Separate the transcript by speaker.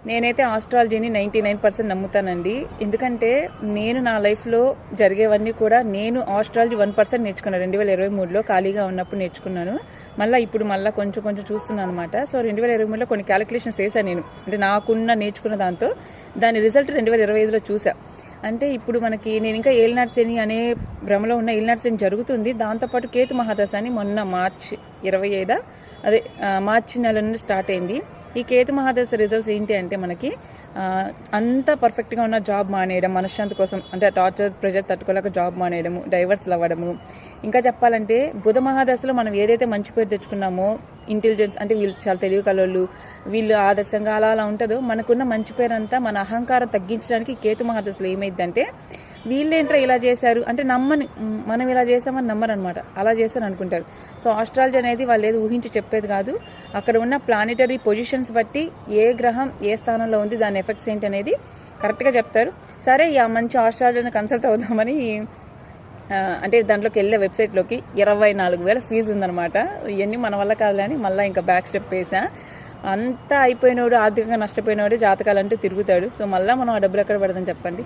Speaker 1: నేనైతే ఆస్ట్రాలజీని 99% నమ్ముతానండి. ఎందుకంటే నేను నా లైఫ్లో జరిగేవన్నీ కూడా నేను ఆస్ట్రాలజీ 1% నేర్చుకున్నాను. 2023లో ఖాళీగా ఉన్నప్పుడు నేర్చుకున్నాను. ఇప్పుడు కొంచెం చూస్తున్నాను అనమాట. సో 2023లో కొన్ని క్యాలిక్యులేషన్స్ వేసాను నేను. అంటే నేర్చుకున్న దాని రిజల్ట్ 2025లో చూసా. అంటే ఇప్పుడు నేను ఇంకా ఏలినాటి శని అనే భ్రమలో ఉన్న ఏలినాటి శని జరుగుతుంది. దాంతోపాటు కేతు మహాదశ అని మొన్న మార్చి 25 మార్చి నెల నుండి స్టార్ట్ అయింది. ఈ కేతు మహాదశ రిజల్ట్స్ ఏంటి అంటే మనకి అంత పర్ఫెక్ట్గా ఉన్న జాబ్ మానేయడం, మనశ్శాంతి కోసం అంటే టార్చర్ ప్రెజర్ తట్టుకోలేక జాబ్ మానేయడము, డైవర్స్లు అవ్వడము. ఇంకా చెప్పాలంటే బుధ మహాదశలో మనం ఏదైతే మంచి పేరు తెచ్చుకున్నామో, ఇంటెలిజెన్స్ అంటే వీళ్ళు చాలా తెలివి కలవాళ్ళు, వీళ్ళు ఆదర్శంగా అలా ఉంటుందో మనకున్న మంచి పేరు అంతా మన అహంకారం తగ్గించడానికి కేతు మహాదశలో ఏమైందంటే వీళ్ళేంట్రా ఇలా చేశారు అంటే మనం ఇలా చేసామని నమ్మరనమాట. అలా చేశారు అనుకుంటారు. సో ఆస్ట్రాలజీ అనేది వాళ్ళు ఏది ఊహించి చెప్పేది కాదు. అక్కడ ఉన్న ప్లానిటరీ పొజిషన్స్ బట్టి ఏ గ్రహం ఏ స్థానంలో ఉంది, దాని ఎఫెక్ట్స్ ఏంటి అనేది కరెక్ట్గా చెప్తారు. సరే మంచి ఆస్ట్రాలజీని కన్సల్ట్ అవుదామని అంటే దాంట్లోకి వెళ్ళే వెబ్సైట్లోకి 24,000 ఫీజు ఉందనమాట. ఇవన్నీ మన వల్ల కాదులని మళ్ళీ ఇంకా బ్యాక్ స్టెప్ వేసా. అంతా అయిపోయినోడు, ఆర్థికంగా నష్టపోయినోడే జాతకాలంటూ తిరుగుతాడు. సో మళ్ళీ మనం ఆ డబ్బులు ఎక్కడ పెడదాం చెప్పండి.